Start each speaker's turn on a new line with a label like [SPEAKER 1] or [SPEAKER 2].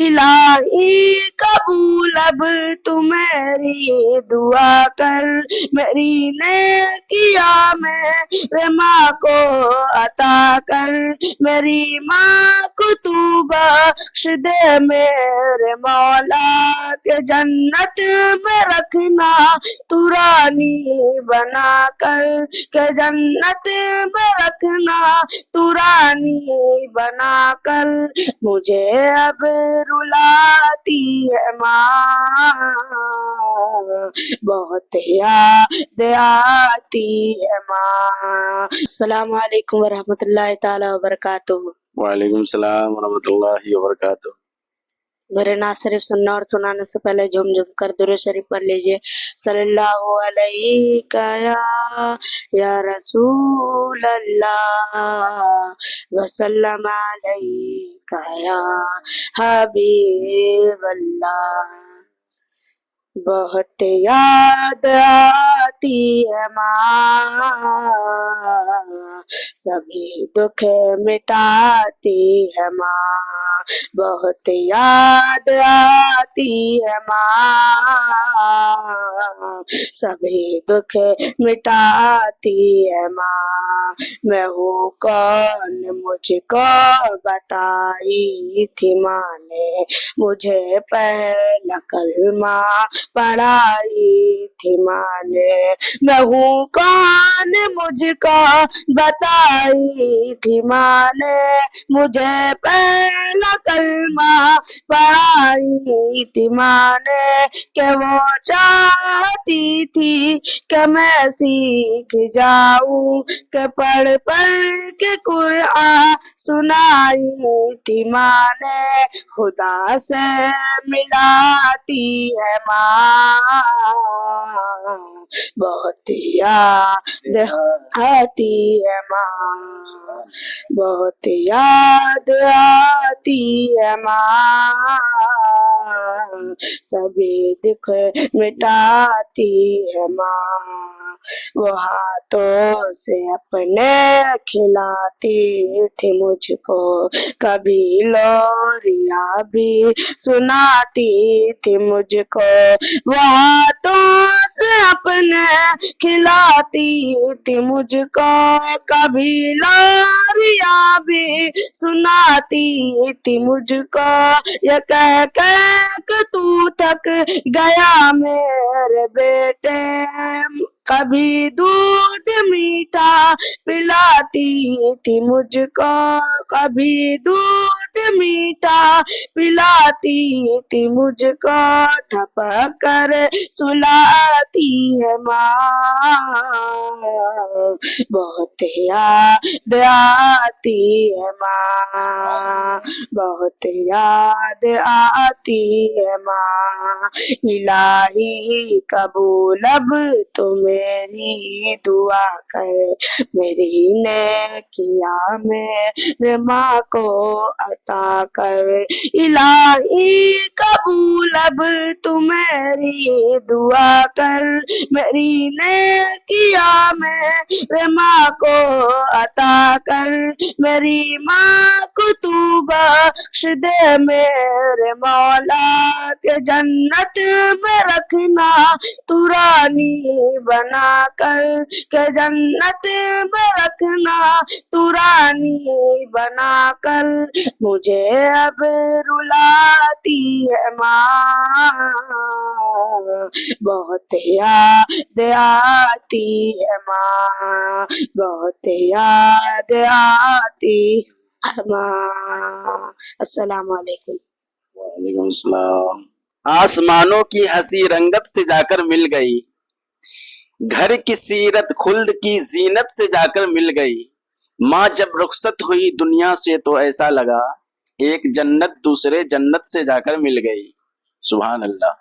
[SPEAKER 1] الہی قبول اب تو میری دعا کر، میری نیکیاں میرے ماں کو عطا کر، میری ماں کو تو بخش دے میرے مولا، کہ جنت میں رکھنا تو رانی بنا کر، کہ جنت میں رکھنا تو رانی بنا کر، مجھے اب رلاتی ہے ماں، بہت یاد آتی ہے ماں۔ السلام علیکم ورحمۃ اللہ تعالی وبرکاتہ۔
[SPEAKER 2] وعلیکم السلام ورحمۃ اللہ وبرکاتہ۔
[SPEAKER 1] میرے نعت شریف سننا اور سنانے سے پہلے جھوم جھوم کر درود شریف پڑھ لیجئے۔ صلی اللہ علیہ یا رسول اللہ وسلم علیہ یا حبیب اللہ۔ بہت یاد آتی ہے ماں، سبھی دکھ مٹاتی ہے ماں، بہت یاد آتی ہے ماں، سبھی دکھ مٹاتی ہے ماں۔ میں ہوں کون مجھ کو بتائی تھی ماں نے، مجھے پہلا کلمہ پڑھائی تھی ماں نے، میں ہوں کون مجھ کو بتائی تھی ماں نے، مجھے پہلا کلمہ پڑھائی تھی ماں نے، کہ وہ چاہتی تھی کہ میں سیکھ جاؤں، کہ پڑھ پڑھ کے قرآن سنائی تھی ماں نے، خدا سے ملاتی ہے ماں، بہت یاد آتی ہے ماں، بہت یاد آتی ہے ماں، سبھی دکھ مٹاتی ہے ماں۔ وہ ہاتھوں سے اپنے کھلاتی تھی مجھ کو، کبھی لوریاں بھی سناتی تھی مجھ کو، وہ ہاتھوں سے اپنے کھلاتی تھی مجھ کو، کبھی لوریاں بھی سناتی تھی مجھ کو، یہ کہہ کہ تو تھک گیا میرے بیٹے، کبھی دودھ میٹھا پلاتی تھی مجھ کو، کبھی دودھ میٹھا پلاتی تھی مجھ کو، تھپک کر سلاتی ہے ماں، بہت یاد آتی ہے ماں، بہت یاد آتی ہے ماں۔ الہی قبول اب تو میری دعا کر، میری نیکیاں میرے ماں کو عطا کر، الہی قبول اب تو میری دعا کر، میری نیکیاں میرے ماں کو عطا کر، میری ماں کو تو بخش دے میرے مولا، کہ جنت میں رکھنا تو رانی بنا کر، کہ جنت میں رکھنا تو رانی بنا کر، مجھے اب رلاتی ہے ماں، بہت یاد آتی ہے ماں، بہت یاد آتی ہے ماں۔ السلام علیکم۔
[SPEAKER 2] وعلیکم السلام۔ آسمانوں کی ہنسی رنگت سے جا کر مل گئی، گھر کی سیرت خلد کی زینت سے جا کر مل گئی، ماں جب رخصت ہوئی دنیا سے تو ایسا لگا ایک جنت دوسرے جنت سے جا کر مل گئی۔ سبحان اللہ۔